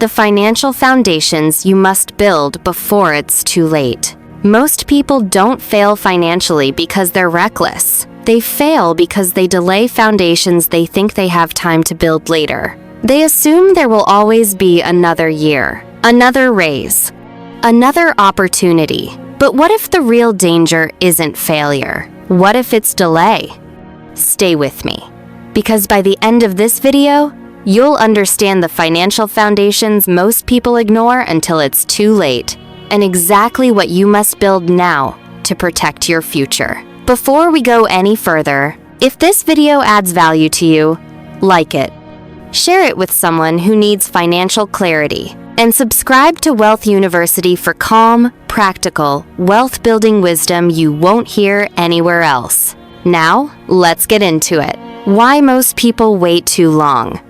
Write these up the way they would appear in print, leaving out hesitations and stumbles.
the financial foundations you must build before it's too late. Most people don't fail financially because they're reckless. They fail because they delay foundations they think they have time to build later. They assume there will always be another year, another raise, another opportunity. But what if the real danger isn't failure? What if it's delay? Stay with me, because by the end of this video, you'll understand the financial foundations most people ignore until it's too late, and exactly what you must build now to protect your future. Before we go any further, if this video adds value to you, like it, share it with someone who needs financial clarity, and subscribe to Wealth University for calm, practical, wealth-building wisdom you won't hear anywhere else. Now, let's get into it. Why most people wait too long.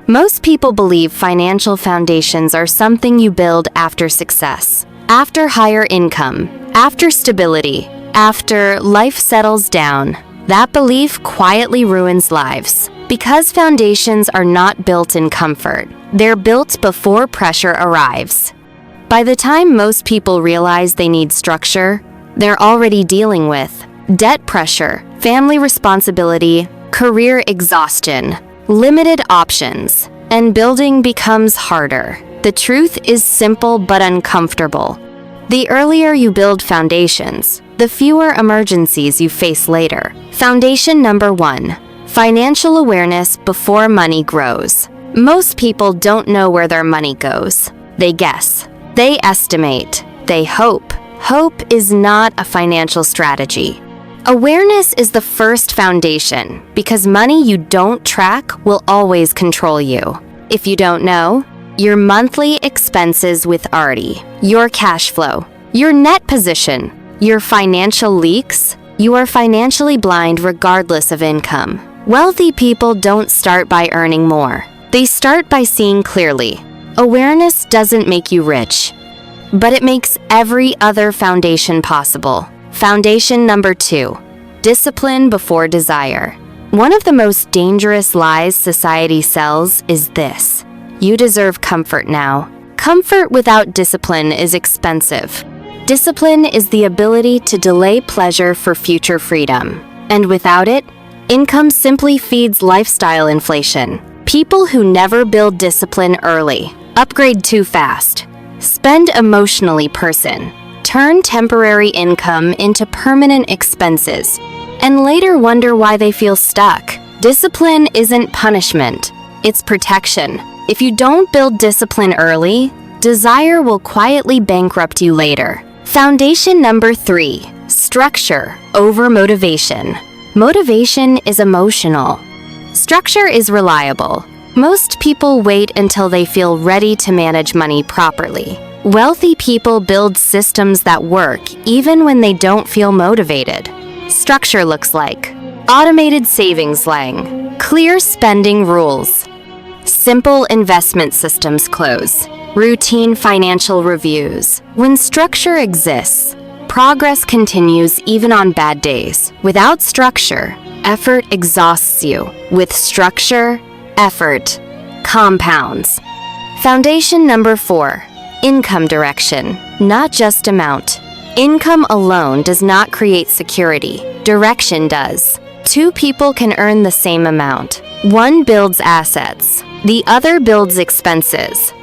Most people believe financial foundations are something you build after success, after higher income, after stability, after life settles down. That belief quietly ruins lives. Because foundations are not built in comfort, they're built before pressure arrives. By the time most people realize they need structure, they're already dealing with debt pressure, family responsibility, career exhaustion, limited options, and building becomes harder. The truth is simple but uncomfortable. The earlier you build foundations, the fewer emergencies you face later. Foundation number 1. Financial awareness before money grows. Most people don't know where their money goes. They guess. They estimate. They hope. Hope is not a financial strategy. Awareness is the first foundation, because money you don't track will always control you. If you don't know, your monthly expenses with Artie, your cash flow, your net position, your financial leaks, you are financially blind regardless of income. Wealthy people don't start by earning more. They start by seeing clearly. Awareness doesn't make you rich, but it makes every other foundation possible. Foundation number 2. Discipline before desire. One of the most dangerous lies society sells is this: you deserve comfort now. Comfort without discipline is expensive. Discipline is the ability to delay pleasure for future freedom. And without it, income simply feeds lifestyle inflation. People who never build discipline early upgrade too fast, spend emotionally person, turn temporary income into permanent expenses, and later wonder why they feel stuck. Discipline isn't punishment, it's protection. If you don't build discipline early, desire will quietly bankrupt you later. Foundation number 3. Structure over motivation. Motivation is emotional. Structure is reliable. Most people wait until they feel ready to manage money properly. Wealthy people build systems that work even when they don't feel motivated. Structure looks like automated savings line, clear spending rules, simple investment systems close, routine financial reviews. When structure exists, progress continues even on bad days. Without structure, effort exhausts you. With structure, effort compounds. Foundation number 4. Income direction, not just amount. Income alone does not create security. Direction does. 2 people can earn the same amount. One builds assets, the other builds expenses.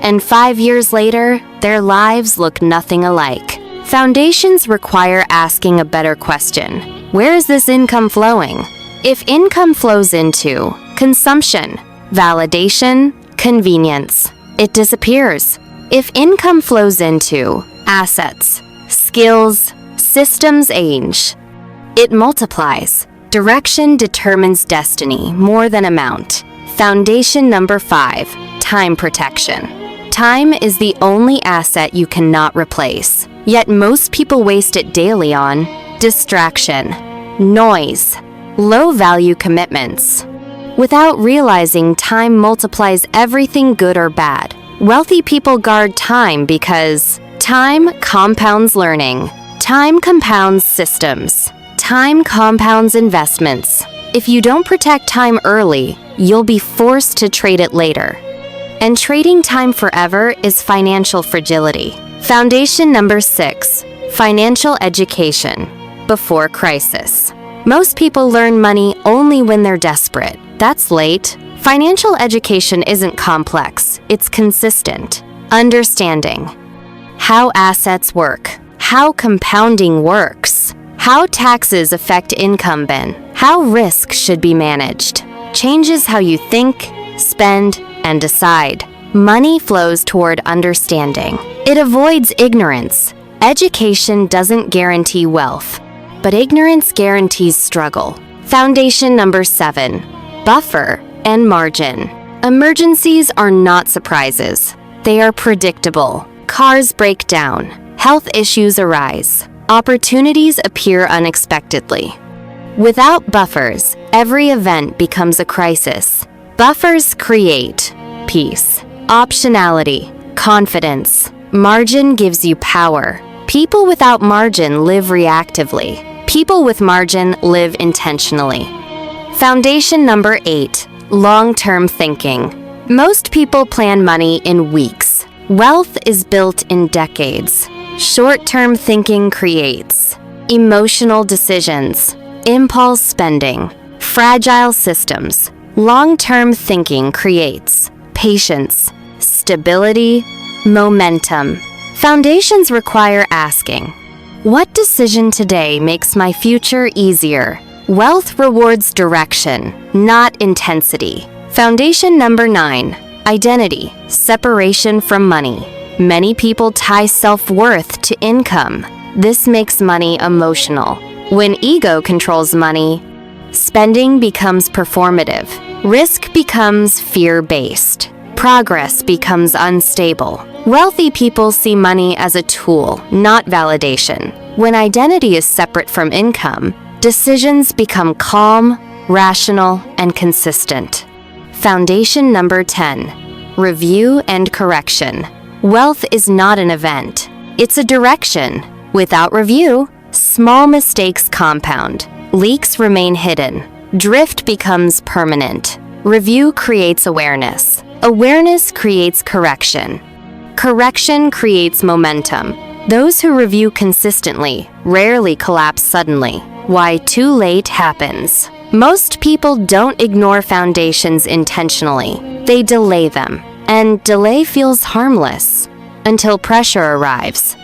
And 5 years later, their lives look nothing alike. Foundations require asking a better question. Where is this income flowing? If income flows into consumption, validation, convenience, it disappears. If income flows into assets, skills, systems age, it multiplies. Direction determines destiny more than amount. Foundation number 5. Time protection. Time is the only asset you cannot replace. Yet most people waste it daily on distraction, noise, low-value commitments. Without realizing, time multiplies everything good or bad. Wealthy people guard time because time compounds learning. Time compounds systems. Time compounds investments. If you don't protect time early, you'll be forced to trade it later. And trading time forever is financial fragility. Foundation number 6, financial education before crisis. Most people learn money only when they're desperate. That's late. Financial education isn't complex, it's consistent. Understanding how assets work, how compounding works, how taxes affect income bin, how risk should be managed, changes how you think, spend, and decide. Money flows toward understanding. It avoids ignorance. Education doesn't guarantee wealth, but ignorance guarantees struggle. Foundation number 7, buffer and margin. Emergencies are not surprises. They are predictable. Cars break down. Health issues arise. Opportunities appear unexpectedly. Without buffers, every event becomes a crisis. Buffers create peace, optionality, confidence. Margin gives you power. People without margin live reactively. People with margin live intentionally. Foundation number 8, long-term thinking. Most people plan money in weeks. Wealth is built in decades. Short-term thinking creates emotional decisions, impulse spending, fragile systems. Long-term thinking creates patience, stability, momentum. Foundations require asking, what decision today makes my future easier? Wealth rewards direction, not intensity. Foundation number 9, identity, separation from money. Many people tie self-worth to income. This makes money emotional. When ego controls money, spending becomes performative. Risk becomes fear-based. Progress becomes unstable. Wealthy people see money as a tool, not validation. When identity is separate from income, decisions become calm, rational, and consistent. Foundation number 10, review and correction. Wealth is not an event. It's a direction. Without review, small mistakes compound. Leaks remain hidden. Drift becomes permanent. Review creates awareness. Awareness creates correction. Correction creates momentum. Those who review consistently rarely collapse suddenly. Why too late happens. Most people don't ignore foundations intentionally. They delay them. And delay feels harmless until pressure arrives.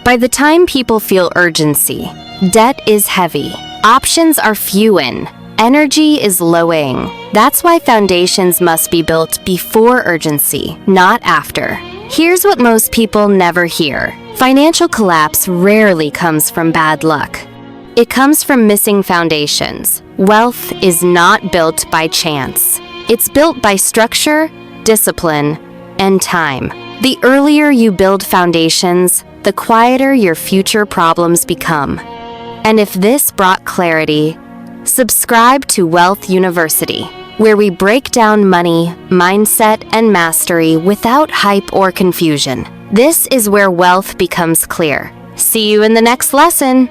By the time people feel urgency, debt is heavy. Options are few and energy is lowing. That's why foundations must be built before urgency, not after. Here's what most people never hear. Financial collapse rarely comes from bad luck. It comes from missing foundations. Wealth is not built by chance. It's built by structure, discipline, and time. The earlier you build foundations, the quieter your future problems become. And if this brought clarity, subscribe to Wealth University, where we break down money, mindset, and mastery without hype or confusion. This is where wealth becomes clear. See you in the next lesson.